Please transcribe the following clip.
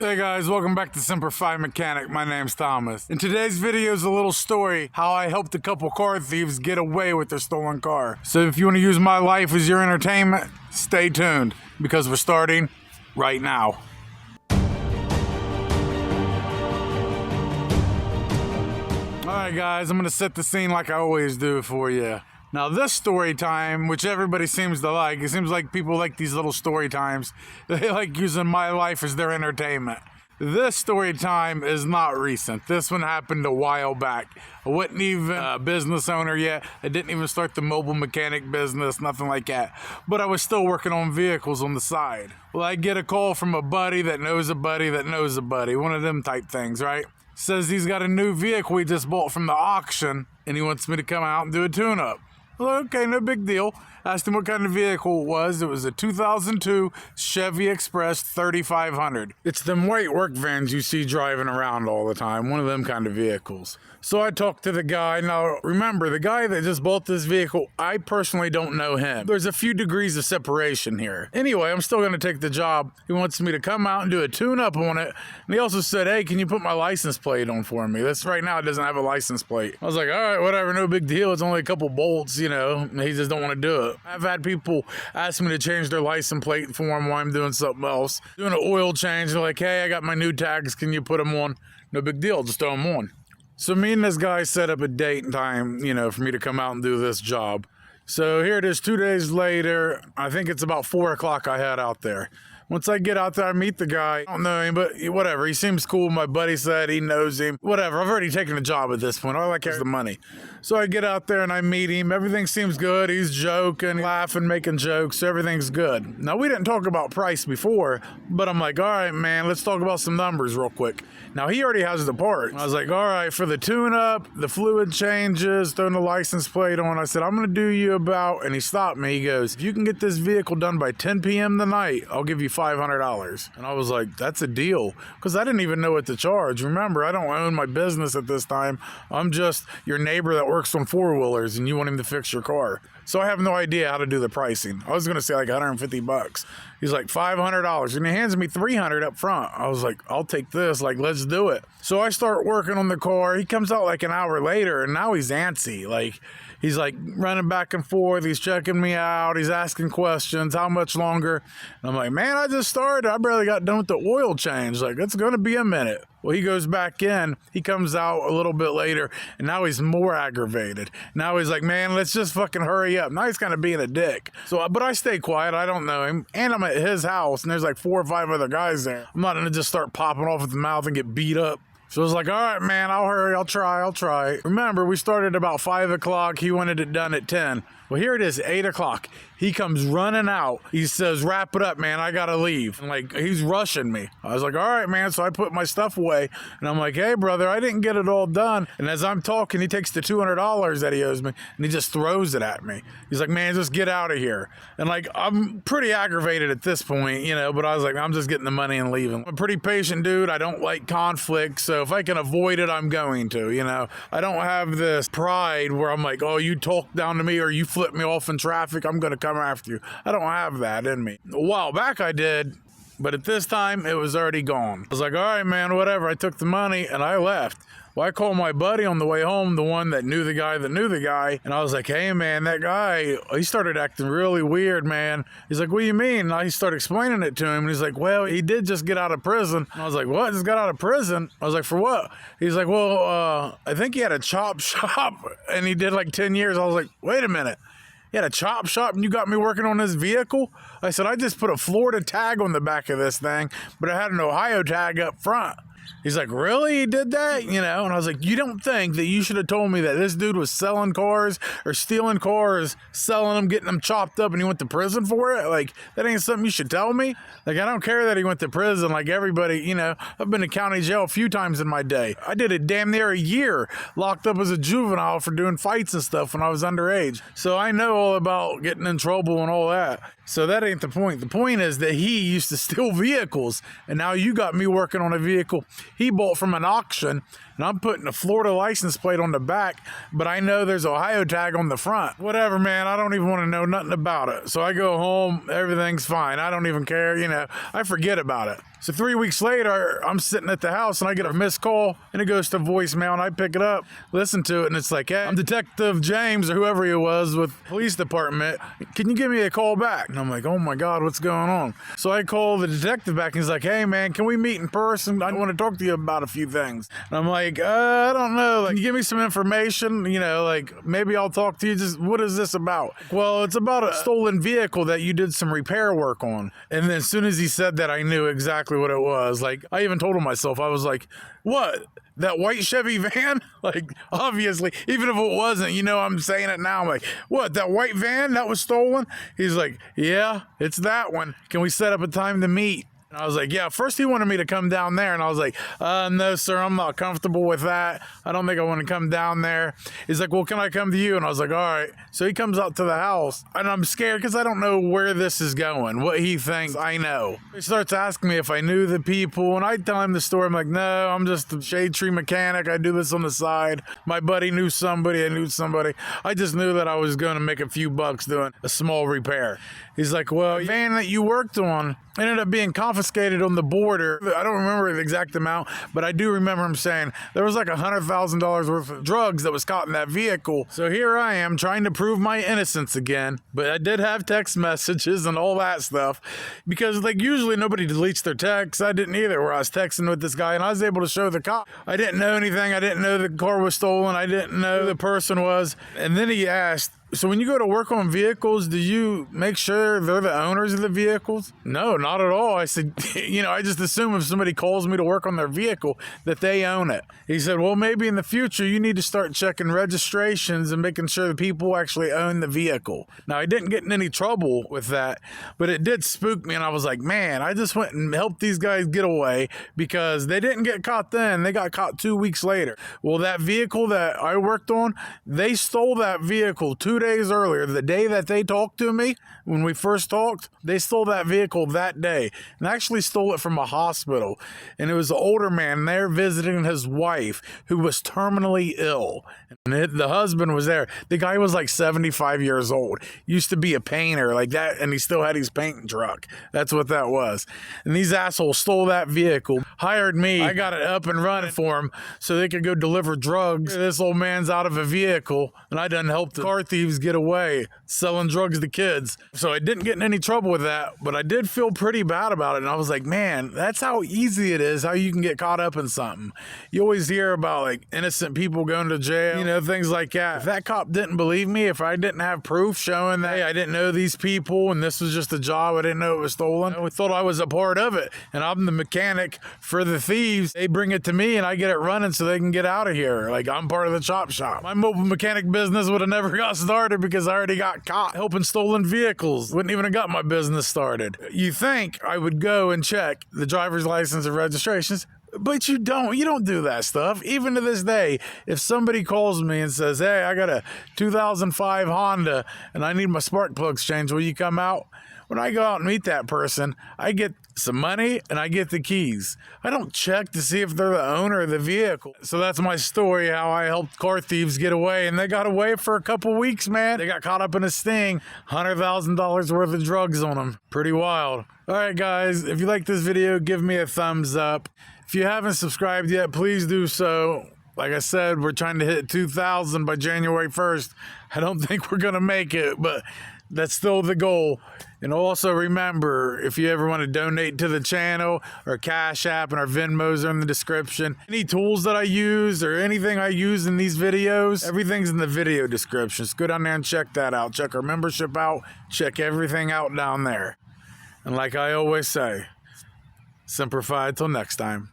Hey guys, welcome back to Semper Mechanic. My name's Thomas. And today's video is a little story how I helped a couple car thieves get away with their stolen car. So if you want to use my life as your entertainment, stay tuned because we're starting right now. Alright guys, I'm going to set the scene like I always do for you. Now this story time, which everybody seems to like, it seems like people like these little story times. They like using my life as their entertainment. This story time is not recent. This one happened a while back. I wasn't even a business owner yet. I didn't even start the mobile mechanic business, nothing like that. But I was still working on vehicles on the side. Well, I get a call from a buddy that knows a buddy that knows a buddy. One of them type things, right? Says he's got a new vehicle he just bought from the auction and he wants me to come out and do a tune-up. Well, okay, no big deal. Asked him what kind of vehicle it was. It was a 2002 Chevy Express 3500. It's them white work vans you see driving around all the time, one of them kind of vehicles. So I talked to the guy. Now, remember, the guy that just bought this vehicle, I personally don't know him. There's a few degrees of separation here. Anyway, I'm still going to take the job. He wants me to come out and do a tune-up on it. And he also said, hey, can you put my license plate on for me? This right now, it doesn't have a license plate. I was like, all right, whatever, no big deal. It's only a couple bolts, you know. He just don't want to do it. I've had people ask me to change their license plate for them while I'm doing something else. Doing an oil change, they're like, hey, I got my new tags, can you put them on? No big deal, just throw them on. So me and this guy set up a date and time, you know, for me to come out and do this job. So here it is 2 days later. I think it's about 4 o'clock I head out there. Once I get out there, I meet the guy. I don't know him, but whatever. He seems cool. My buddy said he knows him. Whatever. I've already taken a job at this point. All I care is the money. So I get out there and I meet him. Everything seems good. He's joking, laughing, making jokes. Everything's good. Now, we didn't talk about price before, but I'm like, all right, man, let's talk about some numbers real quick. Now, he already has the part. I was like, all right, for the tune-up, the fluid changes, throwing the license plate on, I said, I'm going to do you about, and he stopped me. He goes, if you can get this vehicle done by 10 p.m. tonight, I'll give you $500. And I was like, that's a deal, because I didn't even know what to charge. Remember, I don't own my business at this time. I'm just your neighbor that works on four-wheelers, and you want him to fix your car. So I have no idea how to do the pricing. I was going to say like $150. He's like $500, and he hands me $300 up front. I was like, I'll take this. Like, let's do it. So I start working on the car. He comes out like an hour later, and now he's antsy. Like, he's like running back and forth. He's checking me out. He's asking questions. How much longer? And I'm like, man, I just started. I barely got done with the oil change. Like, it's going to be a minute. Well, he goes back in. He comes out a little bit later, and now he's more aggravated. Now he's like, man, let's just fucking hurry up. Now he's kind of being a dick. So, but I stay quiet. I don't know him. And I'm at his house, and there's like 4 or 5 other guys there. I'm not going to just start popping off at the mouth and get beat up. So I was like, all right, man, I'll hurry. I'll try. Remember, we started about 5 o'clock. He wanted it done at 10. Well, here it is, 8 o'clock. He comes running out. He says, wrap it up, man. I got to leave. And like, he's rushing me. I was like, all right, man. So I put my stuff away. And I'm like, hey, brother, I didn't get it all done. And as I'm talking, he takes the $200 that he owes me, and he just throws it at me. He's like, man, just get out of here. And like, I'm pretty aggravated at this point, you know, but I was like, I'm just getting the money and leaving. I'm a pretty patient dude. I don't like conflict. So if I can avoid it, I'm going to, you know. I don't have this pride where I'm like, oh, you talk down to me or you flip me off in traffic, I'm going to come after you. I don't have that in me. A while back I did, but at this time it was already gone. I was like, all right, man, whatever. I took the money and I left. Well, I called my buddy on the way home, the one that knew the guy, and I was like, hey, man, that guy, he started acting really weird, man. He's like, what do you mean? And I started explaining it to him, and he's like, well, he did just get out of prison. And I was like, what? Just got out of prison? I was like, for what? He's like, well, I think he had a chop shop, and he did like 10 years. I was like, wait a minute. He had a chop shop and you got me working on this vehicle? I said, I just put a Florida tag on the back of this thing, but I had an Ohio tag up front. He's like, really? He did that? You know? And I was like, you don't think that you should have told me that this dude was selling cars or stealing cars, selling them, getting them chopped up, and he went to prison for it? Like, that ain't something you should tell me? Like, I don't care that he went to prison. Like, everybody, you know, I've been to county jail a few times in my day. I did it damn near a year, locked up as a juvenile for doing fights and stuff when I was underage. So I know all about getting in trouble and all that. So that ain't the point. The point is that he used to steal vehicles, and now you got me working on a vehicle he bought from an auction, and I'm putting a Florida license plate on the back, but I know there's an Ohio tag on the front. Whatever, man, I don't even want to know nothing about it. So I go home, everything's fine. I don't even care, you know, I forget about it. So 3 weeks later, I'm sitting at the house and I get a missed call and it goes to voicemail and I pick it up, listen to it, and it's like, hey, I'm Detective James or whoever he was with police department. Can you give me a call back? And I'm like, oh my God, what's going on? So I call the detective back and he's like, hey man, can we meet in person? I want to talk to you about a few things. And I'm like, I don't know. Like, can you give me some information? You know, like maybe I'll talk to you. Just what is this about? Well, it's about a stolen vehicle that you did some repair work on. And then as soon as he said that, I knew exactly what it was. Like, I even told him myself, I was like, what? That white Chevy van? Like, obviously, even if it wasn't, you know, I'm saying it now. I'm like, what, that white van that was stolen? He's like, yeah, it's that one. Can we set up a time to meet? And I was like, yeah, first he wanted me to come down there. And I was like, no, sir, I'm not comfortable with that. I don't think I want to come down there. He's like, well, can I come to you? And I was like, all right. So he comes out to the house and I'm scared because I don't know where this is going, what he thinks I know. He starts asking me if I knew the people. And I tell him the story. I'm like, no, I'm just a shade tree mechanic. I do this on the side. My buddy knew somebody. I knew somebody. I just knew that I was going to make a few bucks doing a small repair. He's like, well, the van that you worked on ended up being confiscated on the border. I don't remember the exact amount, but I do remember him saying there was like $100,000 worth of drugs that was caught in that vehicle. So here I am trying to prove my innocence again, but I did have text messages and all that stuff because like usually nobody deletes their texts. I didn't either, where I was texting with this guy and I was able to show the cop. I didn't know anything. I didn't know the car was stolen. I didn't know who the person was. And then he asked, so when you go to work on vehicles, do you make sure they're the owners of the vehicles? No, not at all. I said, you know, I just assume if somebody calls me to work on their vehicle that they own it. He said, well, maybe in the future you need to start checking registrations and making sure the people actually own the vehicle. Now, I didn't get in any trouble with that, but it did spook me. And I was like, man, I just went and helped these guys get away because they didn't get caught then. They got caught 2 weeks later. Well, that vehicle that I worked on, they stole that vehicle 2 days earlier. The day that they talked to me, when we first talked, they stole that vehicle that day and actually stole it from a hospital. And it was an older man there visiting his wife who was terminally ill. And the husband was there. The guy was like 75 years old. Used to be a painter like that, and he still had his painting truck. That's what that was. And these assholes stole that vehicle, hired me. I got it up and running for them so they could go deliver drugs. This old man's out of a vehicle, and I done helped the car thieves get away selling drugs to kids. So I didn't get in any trouble with that, but I did feel pretty bad about it. And I was like, man, that's how easy it is, how you can get caught up in something. You always hear about like innocent people going to jail, you know, things like that. If that cop didn't believe me, if I didn't have proof showing that, hey, I didn't know these people and this was just a job, I didn't know it was stolen, I thought I was a part of it. And I'm the mechanic for the thieves. They bring it to me and I get it running so they can get out of here. Like I'm part of the chop shop. My mobile mechanic business would have never got started because I already got caught helping stolen vehicles. Wouldn't even have got my business started. You think I would go and check the driver's license and registrations, but you don't do that stuff. Even to this day, if somebody calls me and says, hey, I got a 2005 Honda and I need my spark plugs changed, will you come out? When I go out and meet that person, I get some money and I get the keys. I don't check to see if they're the owner of the vehicle. So that's my story, how I helped car thieves get away. And they got away for a couple weeks, man. They got caught up in a sting. $100,000 worth of drugs on them. Pretty wild. All right, guys, if you like this video, give me a thumbs up. If you haven't subscribed yet, please do so. Like I said, we're trying to hit 2,000 by January 1st. I don't think we're going to make it, but that's still the goal. And also remember, if you ever want to donate to the channel, our Cash App and our Venmos are in the description. Any tools that I use or anything I use in these videos, everything's in the video description. So go down there and check that out. Check our membership out. Check everything out down there. And like I always say, Semper Fi till next time.